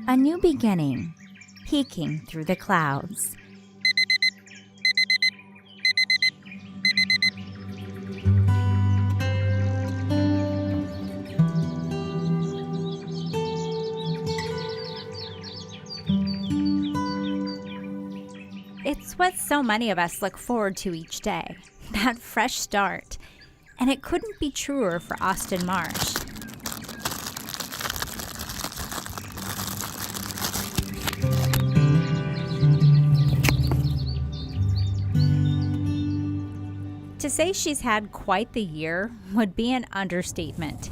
A new beginning, peeking through the clouds. It's what so many of us look forward to each day, that fresh start. And it couldn't be truer for Austin Marsh. To say she's had quite the year would be an understatement.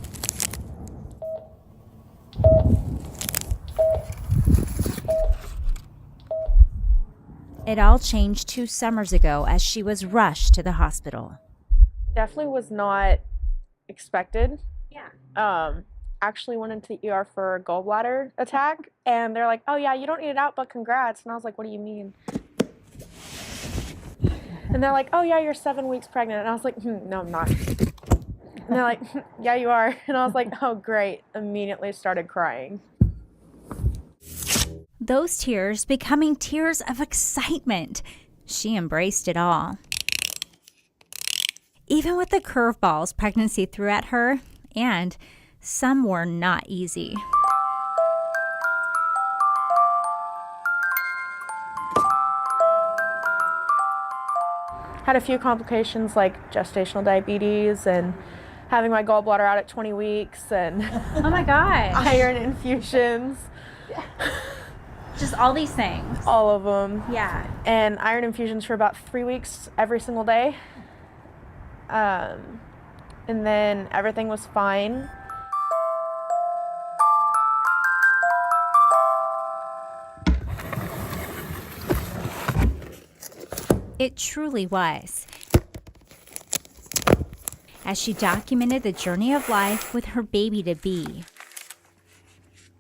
It all changed 2 summers ago as she was rushed to the hospital. Definitely was not expected. Yeah. Actually went into the ER for a gallbladder attack, and they're like, "Oh yeah, you don't need it out, but congrats." And I was like, "What do you mean?" And they're like, "Oh yeah, you're 7 weeks pregnant." And I was like, "No, I'm not." And they're like, "Yeah, you are." And I was like, "Oh great!" Immediately started crying. Those tears becoming tears of excitement. She embraced it all. Even with the curveballs pregnancy threw at her, and some were not easy. Had a few complications like gestational diabetes and having my gallbladder out at 20 weeks and Oh my gosh. iron infusions. Just all these things. All of them. Yeah. And iron infusions for about 3 weeks every single day. And then everything was fine. It truly was. As she documented the journey of life with her baby-to-be.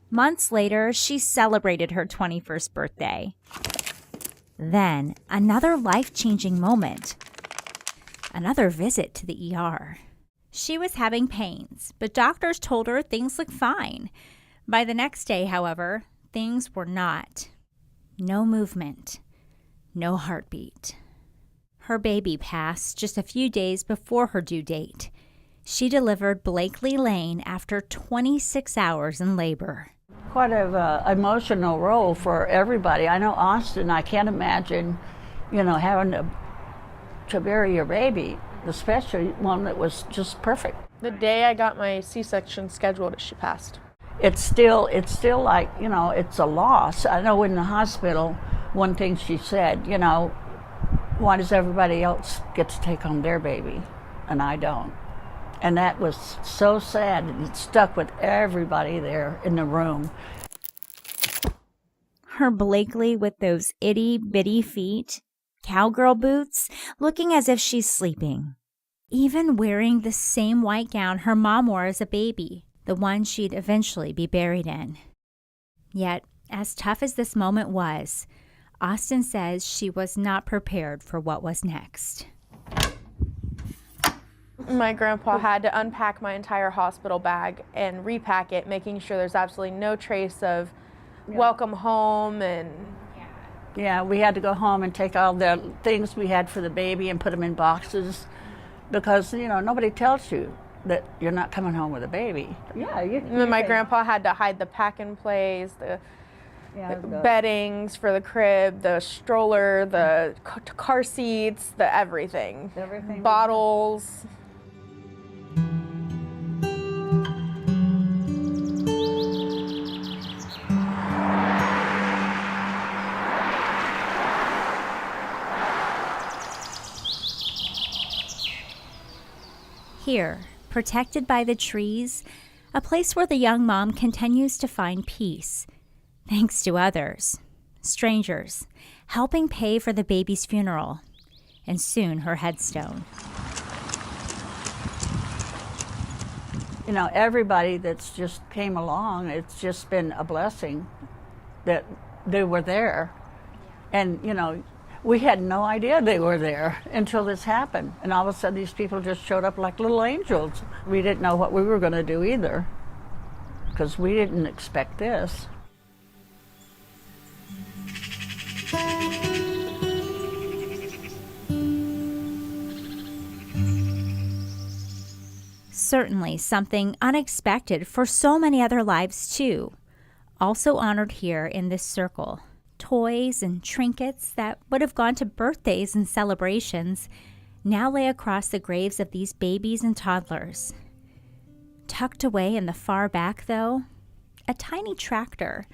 Months later, she celebrated her 21st birthday. Then, another life-changing moment. Another visit to the ER. She was having pains, but doctors told her things looked fine. By the next day, however, things were not. No movement. No heartbeat. Her baby passed just a few days before her due date. She delivered Blakely Lane after 26 hours in labor. Quite an emotional role for everybody. I know Austin, I can't imagine, having to bury your baby, especially one that was just perfect. The day I got my C-section scheduled, she passed. It's still like, it's a loss. I know in the hospital, one thing she said, why does everybody else get to take home their baby and I don't? And that was so sad, and it stuck with everybody there in the room. Her Blakely with those itty-bitty feet, cowgirl boots, looking as if she's sleeping. Even wearing the same white gown her mom wore as a baby, the one she'd eventually be buried in. Yet, as tough as this moment was, Austin says she was not prepared for what was next. My grandpa had to unpack my entire hospital bag and repack it, making sure there's absolutely no trace of welcome home. And yeah, we had to go home and take all the things we had for the baby and put them in boxes because, nobody tells you that you're not coming home with a baby. Yeah, and then my grandpa had to hide the pack-and-plays, the beddings for the crib, the stroller, the car seats, the everything. Bottles. Here, protected by the trees, a place where the young mom continues to find peace, thanks to others, strangers, helping pay for the baby's funeral, and soon her headstone. Everybody that's just came along, it's just been a blessing that they were there. And, we had no idea they were there until this happened. And all of a sudden, these people just showed up like little angels. We didn't know what we were going to do either, because we didn't expect this. certainly something unexpected for so many other lives, too. Also honored here in this circle, toys and trinkets that would have gone to birthdays and celebrations now lay across the graves of these babies and toddlers. Tucked away in the far back, though, a tiny tractor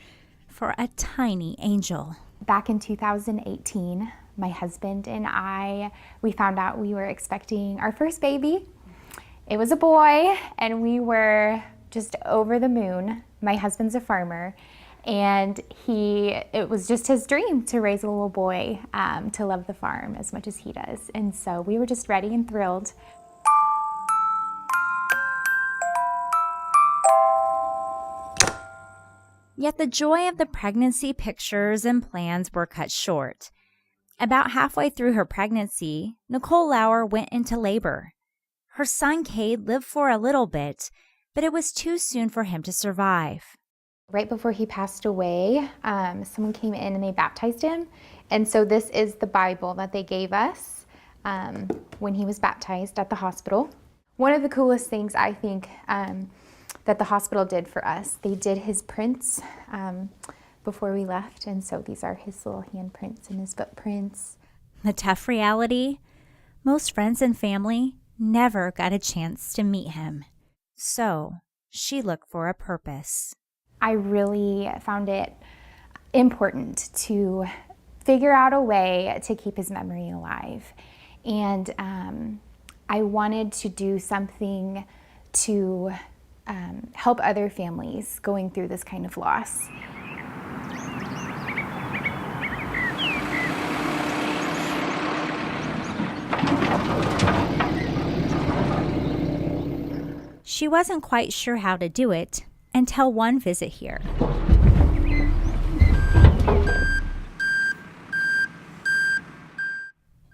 for a tiny angel. Back in 2018, my husband and I, we found out we were expecting our first baby. It was a boy, and we were just over the moon. My husband's a farmer, and it was just his dream to raise a little boy, to love the farm as much as he does. And so we were just ready and thrilled. Yet the joy of the pregnancy pictures and plans were cut short. About halfway through her pregnancy, Nicole Lauer went into labor. Her son Cade lived for a little bit, but it was too soon for him to survive. Right before he passed away, someone came in and they baptized him. And so this is the Bible that they gave us when he was baptized at the hospital. One of the coolest things I think that the hospital did for us, they did his prints before we left. And so these are his little handprints and his footprints. The tough reality, most friends and family never got a chance to meet him. So she looked for a purpose. I really found it important to figure out a way to keep his memory alive. And I wanted to do something to help other families going through this kind of loss. She wasn't quite sure how to do it until one visit here.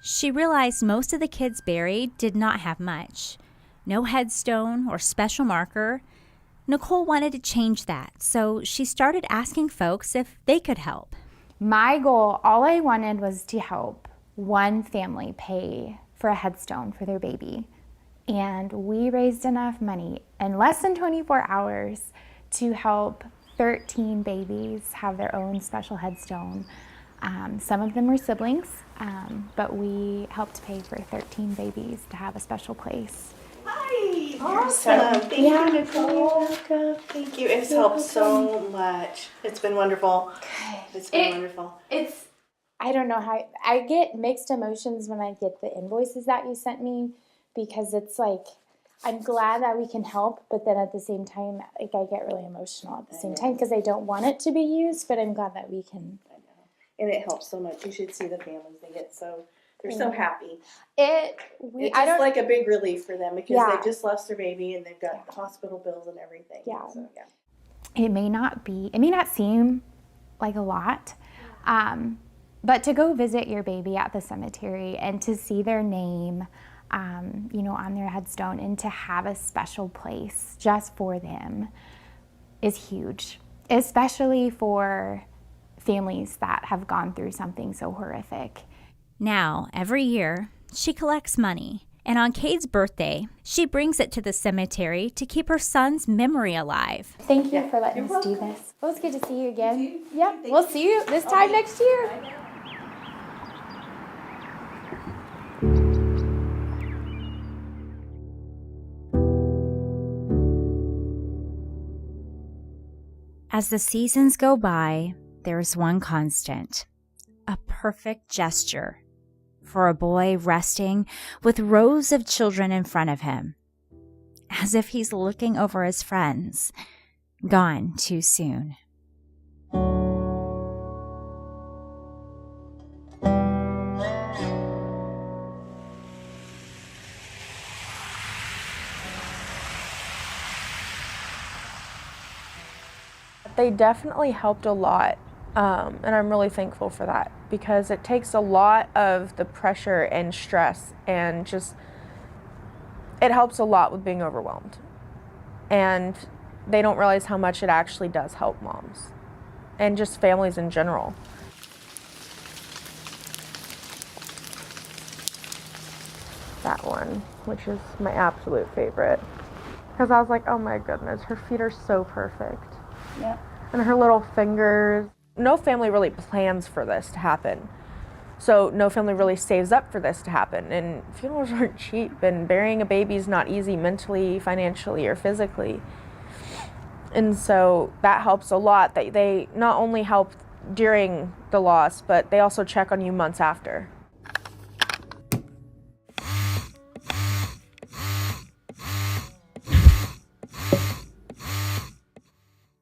She realized most of the kids buried did not have much. No headstone or special marker. Nicole wanted to change that, so she started asking folks if they could help. My goal, all I wanted was to help one family pay for a headstone for their baby. And we raised enough money in less than 24 hours to help 13 babies have their own special headstone. Some of them were siblings, but we helped pay for 13 babies to have a special place. Hi! Awesome. Thank you, Nicole. Thank you. It's helped so much. It's been wonderful. It's been wonderful. I don't know how, I get mixed emotions when I get the invoices that you sent me, because it's like, I'm glad that we can help, but then at the same time, like, I get really emotional at the same time because I don't want it to be used, but I'm glad that we can. I know. And it helps so much. You should see the families. They're so happy. It's just like a big relief for them because they've just lost their baby and they've got hospital bills and everything. Yeah. So, It may not seem like a lot, but to go visit your baby at the cemetery and to see their name, on their headstone, and to have a special place just for them is huge, especially for families that have gone through something so horrific. Now, every year, she collects money, and on Cade's birthday, she brings it to the cemetery to keep her son's memory alive. Thank you for letting us do this. Well, it's good to see you again. Yeah, we'll see you this time next year. As the seasons go by, there is one constant, a perfect gesture for a boy resting with rows of children in front of him, as if he's looking over his friends, gone too soon. They definitely helped a lot, and I'm really thankful for that because it takes a lot of the pressure and stress, and just it helps a lot with being overwhelmed. And they don't realize how much it actually does help moms and just families in general. That one, which is my absolute favorite. Because I was like, oh my goodness, her feet are so perfect. Yeah. And her little fingers. No family really plans for this to happen. So no family really saves up for this to happen. And funerals aren't cheap, and burying a baby is not easy mentally, financially, or physically. And so that helps a lot. They not only help during the loss, but they also check on you months after.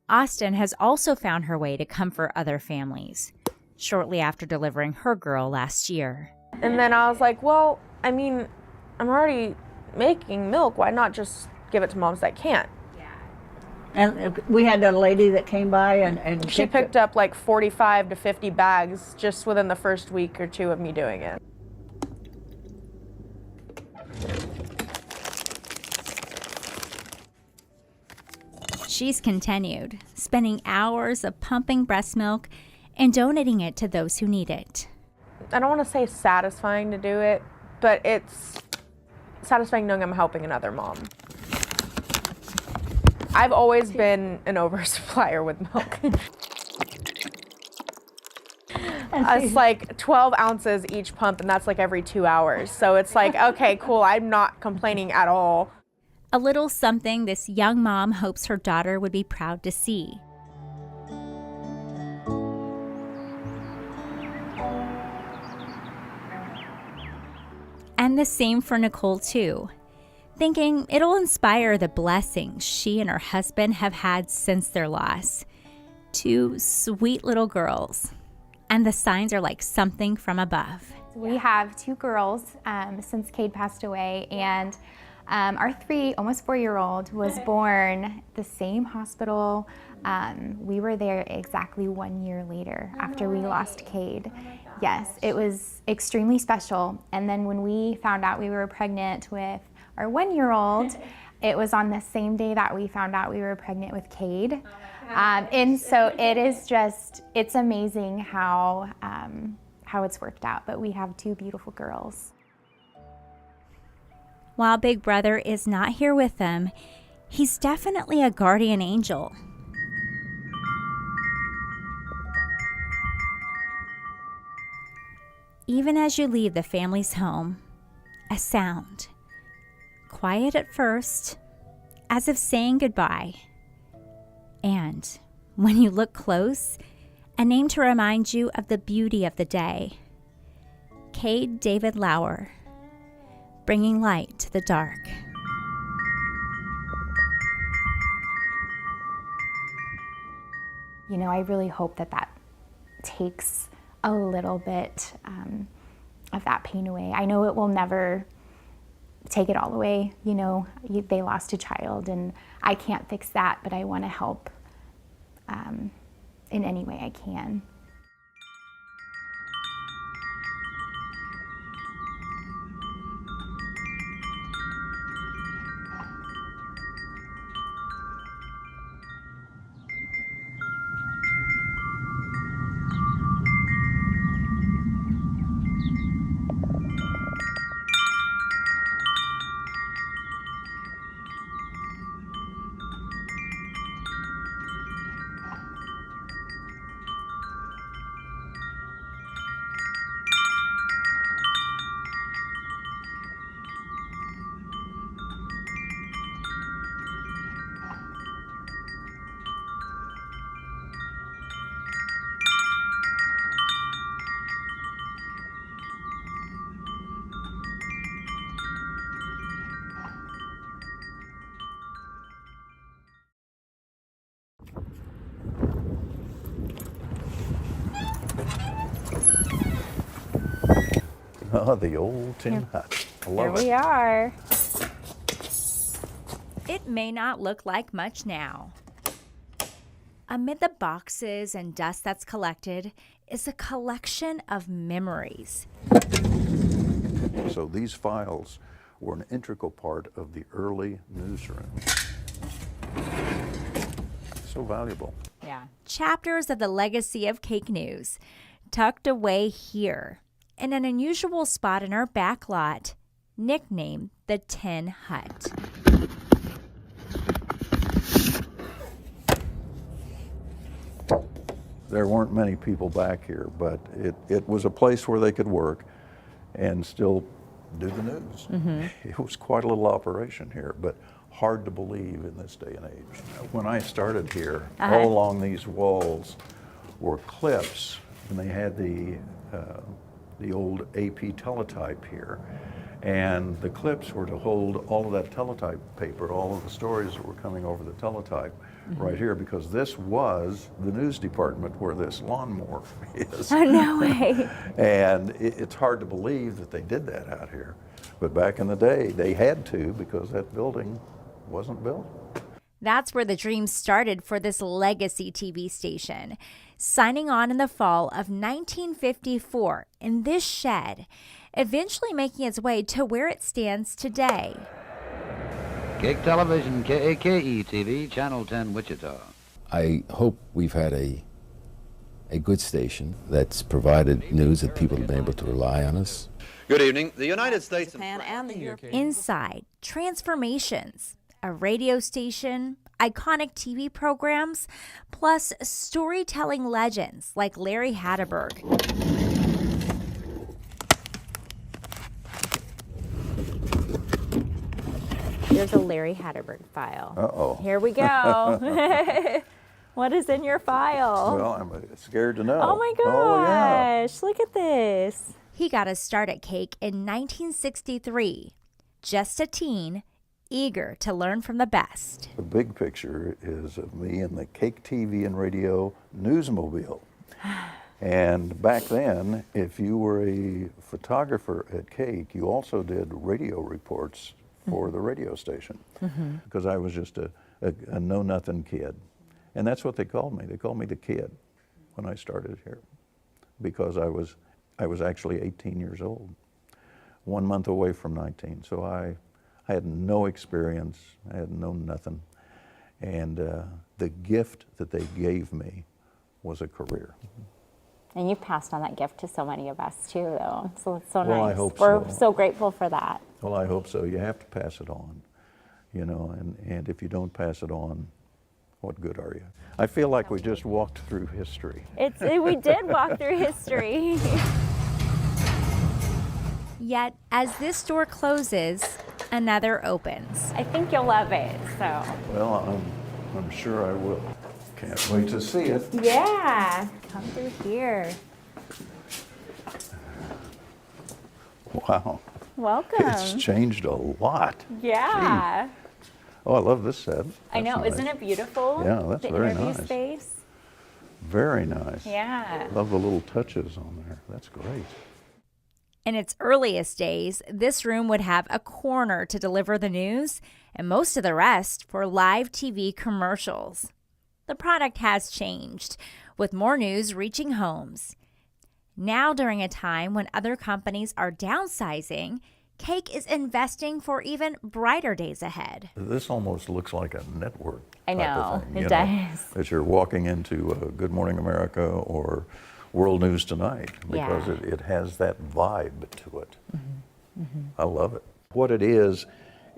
Austin has also found her way to comfort other families shortly after delivering her girl last year. And then I was like, well, I mean, I'm already making milk. Why not just give it to moms that can't? And we had a lady that came by and She picked up like 45 to 50 bags just within the first week or two of me doing it. She's continued, spending hours of pumping breast milk and donating it to those who need it. I don't want to say satisfying to do it, but it's satisfying knowing I'm helping another mom. I've always been an oversupplier with milk. It's like 12 ounces each pump, and that's like every 2 hours. So it's like, okay, cool, I'm not complaining at all. A little something this young mom hopes her daughter would be proud to see. And the same for Nicole, too, thinking it'll inspire the blessings she and her husband have had since their loss. 2 sweet little girls. And the signs are like something from above. We have 2 girls since Cade passed away, and our 3, almost 4-year-old was born the same hospital. We were there exactly 1 year later after we lost Cade. Yes, it was extremely special. And then when we found out we were pregnant with our 1-year-old, it was on the same day that we found out we were pregnant with Cade. And so it is just, it's amazing how it's worked out. But we have 2 beautiful girls. While Big Brother is not here with them, he's definitely a guardian angel. Even as you leave the family's home, a sound, quiet at first, as if saying goodbye. And when you look close, a name to remind you of the beauty of the day. Cade David Lauer, bringing light to the dark. You know, I really hope that takes a little bit of that pain away. I know it will never take it all away. You know, they lost a child, and I can't fix that, but I want to help in any way I can. Oh, the old tin hut. I love it. Here we are. It may not look like much now. Amid the boxes and dust that's collected is a collection of memories. So these files were an integral part of the early newsroom. So valuable. Yeah. Chapters of the legacy of Cake News, tucked away here in an unusual spot in our back lot, nicknamed the Tin Hut. There weren't many people back here, but it was a place where they could work and still do the news. It was quite a little operation here, but hard to believe in this day and age. When I started here, all along these walls were clips, and they had the old AP teletype here. And the clips were to hold all of that teletype paper, all of the stories that were coming over the teletype right here, because this was the news department where this lawnmower is. Oh, no way. And it's hard to believe that they did that out here. But back in the day, they had to, because that building wasn't built. That's where the dream started for this legacy TV station, signing on in the fall of 1954 in this shed, eventually making its way to where it stands today. Cake Television, KAKE TV, Channel 10, Wichita. I hope we've had a good station that's provided news that people have been able to rely on us. Good evening. The United States and the Europe. Inside, transformations, a radio station, iconic TV programs, plus storytelling legends like Larry Hatterberg. There's a Larry Hatterberg file. Uh-oh. Here we go. What is in your file? Well, I'm scared to know. Oh my gosh, Oh, yeah. Look at this. He got his start at Cake in 1963. Just a teen, eager to learn from the best. The big picture is of me in the Cake TV and Radio Newsmobile. And back then, if you were a photographer at Cake, you also did radio reports for the radio station, because I was just a know-nothing kid. And that's what they called me. They called me the kid when I started here, because I was actually 18 years old, 1 month away from 19. So I had no experience, I had nothing. And the gift that they gave me was a career. And you passed on that gift to so many of us too, though. So it's so Well, nice. I hope We're so. so grateful for that. Well, I hope so. You have to pass it on, you know, and if you don't pass it on, what good are you? I feel like we just walked through history. We did walk through history. Yet, as this door closes, another opens. I think you'll love it. So Well, I'm sure I will. Can't wait to see it. Yeah, come through here. Wow. Welcome. It's changed a lot. Yeah. Oh, I love this set. I know, That's isn't nice. it beautiful? Yeah, that's the very interview nice. space. Very nice. Yeah. Love the little touches on there. That's great. In its earliest days, this room would have a corner to deliver the news and most of the rest for live TV commercials. The product has changed, with more news reaching homes. Now, during a time when other companies are downsizing, Cake is investing for even brighter days ahead. This almost looks like a network. I type know, of thing, it you does. That you're walking into Good Morning America or World News Tonight, because Yeah. it has that vibe to it. I love it. What it is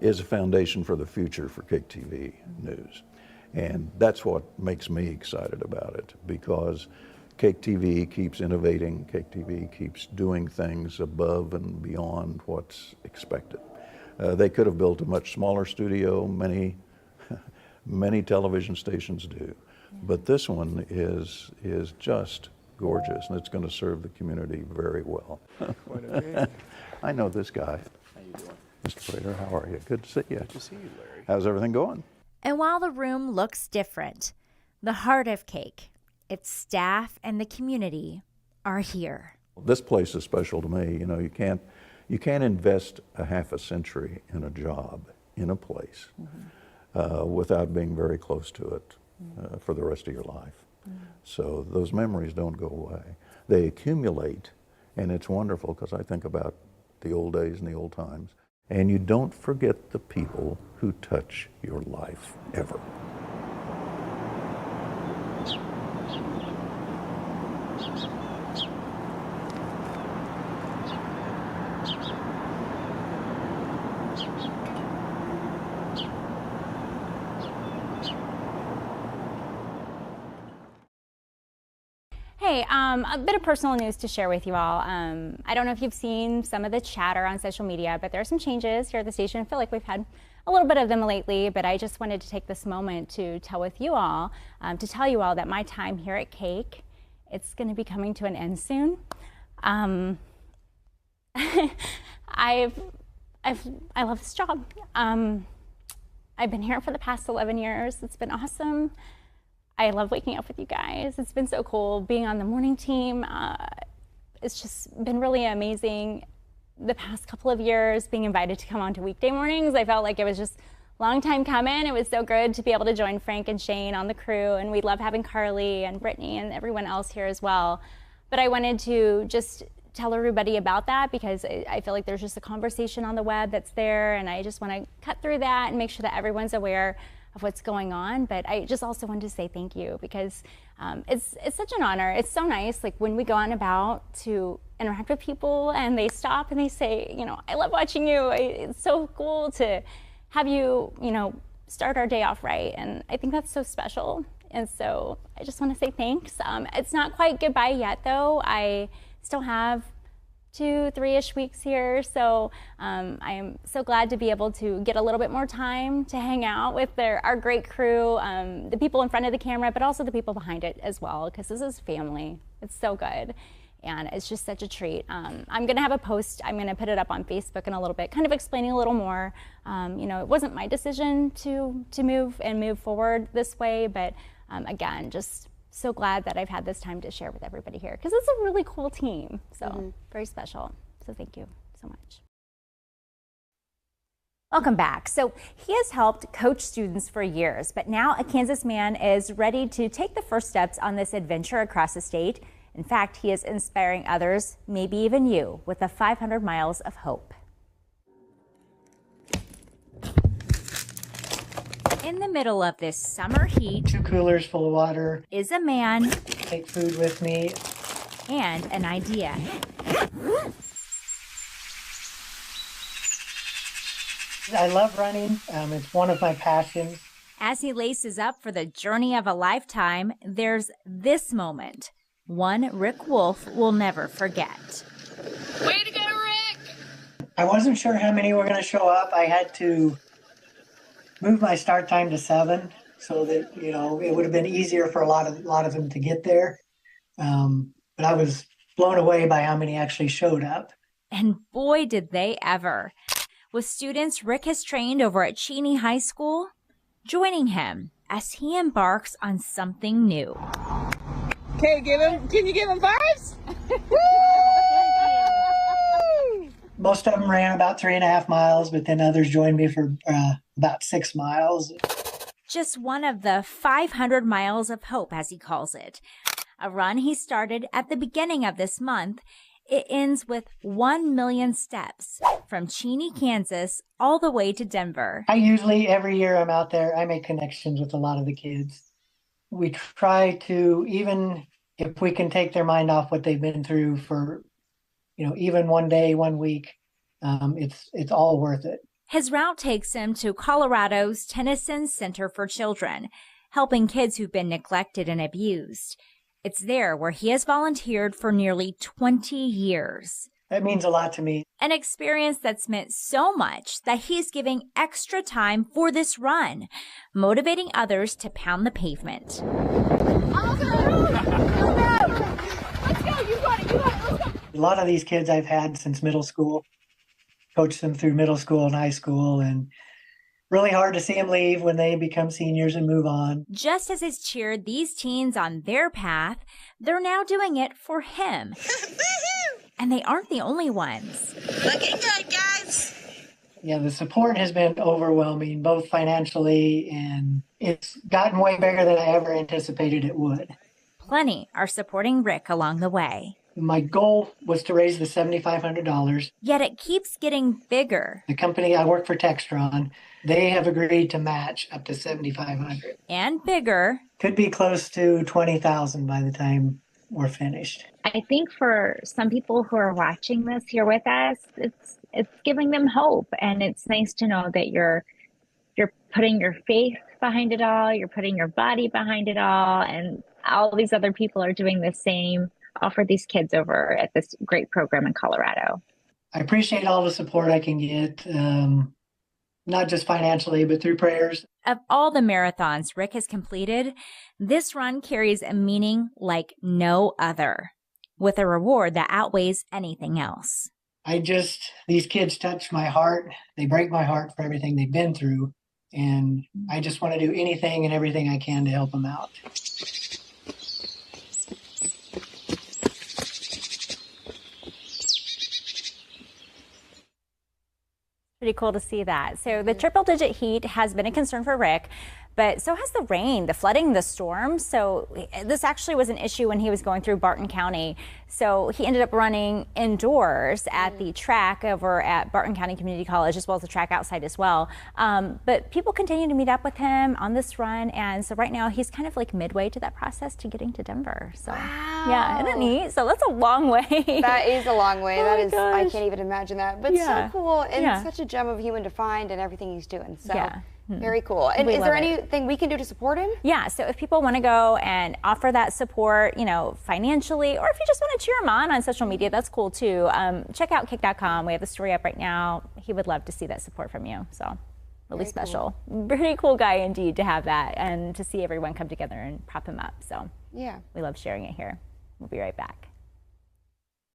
a foundation for the future for Cake TV News. And that's what makes me excited about it, because Cake TV keeps innovating, Cake TV keeps doing things above and beyond what's expected. They could have built a much smaller studio, many television stations do, but this one is just gorgeous, and it's going to serve the community very well. I know this guy. How you doing? Mr. Prater, how are you? Good to see you. Good to see you, Larry. How's everything going? And while the room looks different, the heart of Cake, its staff, and the community are here. This place is special to me. You know, you can't invest a half a century in a job, in a place, without being very close to it for the rest of your life. So those memories don't go away. They accumulate, and it's wonderful, because I think about the old days and the old times. And you don't forget the people who touch your life, ever. Hey, a bit of personal news to share with you all. I don't know if you've seen some of the chatter on social media, but there are some changes here at the station. I feel like we've had a little bit of them lately, but I just wanted to take this moment to tell you all that my time here at Cake, it's going to be coming to an end soon. I love this job. I've been here for the past 11 years. It's been awesome. I love waking up with you guys. It's been so cool being on the morning team. It's just been really amazing. The past couple of years, being invited to come on to weekday mornings, I felt like it was just a long time coming. It was so good to be able to join Frank and Shane on the crew, and we love having Carly and Brittany and everyone else here as well. But I wanted to just tell everybody about that because I feel like there's just a conversation on the web that's there, and I just want to cut through that and make sure that everyone's aware of what's going on. But I just also wanted to say thank you because it's such an honor. It's so nice, like when we go on about to interact with people and they stop and they say, you know, I love watching you. It's so cool to have you, you know, start our day off right. And I think that's so special. And so I just want to say thanks. It's not quite goodbye yet though. I still have 2-3-ish weeks here. So I am so glad to be able to get a little bit more time to hang out with our great crew, the people in front of the camera, but also the people behind it as well, because this is family. It's so good. And it's just such a treat. I'm gonna have a post, I'm gonna put it up on Facebook in a little bit, kind of explaining a little more. You know, it wasn't my decision to move forward this way, but again, just so glad that I've had this time to share with everybody here because it's a really cool team. So very special. So thank you so much. Welcome back. So he has helped coach students for years, but now a Kansas man is ready to take the first steps on this adventure across the state. In fact, he is inspiring others, maybe even you, with the 500 miles of hope. In the middle of this summer heat, 2 coolers full of water, is a man, take food with me, and an idea. I love running. It's one of my passions. As he laces up for the journey of a lifetime, there's this moment, one Rick Wolf will never forget. Way to go, Rick! I wasn't sure how many were going to show up. I had to move my start time to 7 so that, you know, it would have been easier for a lot of them to get there. But I was blown away by how many actually showed up. And boy, did they ever. With students Rick has trained over at Cheney High School, joining him as he embarks on something new. Okay, can you give him 5s? Most of them ran about 3.5 miles, but then others joined me for about 6 miles. Just one of the 500 miles of hope, as he calls it. A run he started at the beginning of this month. It ends with 1 million steps from Cheney, Kansas, all the way to Denver. I usually, every year I'm out there, I make connections with a lot of the kids. We try to, even if we can take their mind off what they've been through for, you know, even one day, 1 week, it's all worth it. His route takes him to Colorado's Tennyson Center for Children, helping kids who've been neglected and abused. It's there where he has volunteered for nearly 20 years. That means a lot to me. An experience that's meant so much that he's giving extra time for this run, motivating others to pound the pavement. A lot of these kids I've had since middle school, coached them through middle school and high school, and really hard to see them leave when they become seniors and move on. Just as he's cheered these teens on their path, they're now doing it for him. And they aren't the only ones. Looking good, guys. Yeah, the support has been overwhelming, both financially, and it's gotten way bigger than I ever anticipated it would. Plenty are supporting Rick along the way. My goal was to raise the $7,500. Yet it keeps getting bigger. The company I work for, Textron, they have agreed to match up to $7,500. And bigger. Could be close to $20,000 by the time we're finished. I think for some people who are watching this here with us, it's giving them hope, and it's nice to know that you're putting your faith behind it all, you're putting your body behind it all, and all these other people are doing the same, all for these kids over at this great program in Colorado. I appreciate all the support I can get, not just financially, but through prayers. Of all the marathons Rick has completed, this run carries a meaning like no other, with a reward that outweighs anything else. These kids touch my heart. They break my heart for everything they've been through. And I just want to do anything and everything I can to help them out. Pretty cool to see that. So the triple-digit heat has been a concern for Rick, but so has the rain, the flooding, the storm. So this actually was an issue when he was going through Barton County. So he ended up running indoors at the track over at Barton County Community College, as well as the track outside as well. But people continue to meet up with him on this run. And so right now he's kind of like midway to that process to getting to Denver. So yeah, isn't that neat? So that's a long way. That is a long way. Oh my I gosh. can't even imagine that. But so cool and such a gem of a human to find and everything he's doing. So very cool. And is there anything we can do to support him? Yeah, so if people want to go and offer that support, you know, financially, or if you just want to cheer him on social media, that's cool too. Check out kick.com. We have the story up right now. He would love to see that support from you. So really special. Cool. Pretty cool guy indeed to have that and to see everyone come together and prop him up. So yeah, we love sharing it here. We'll be right back.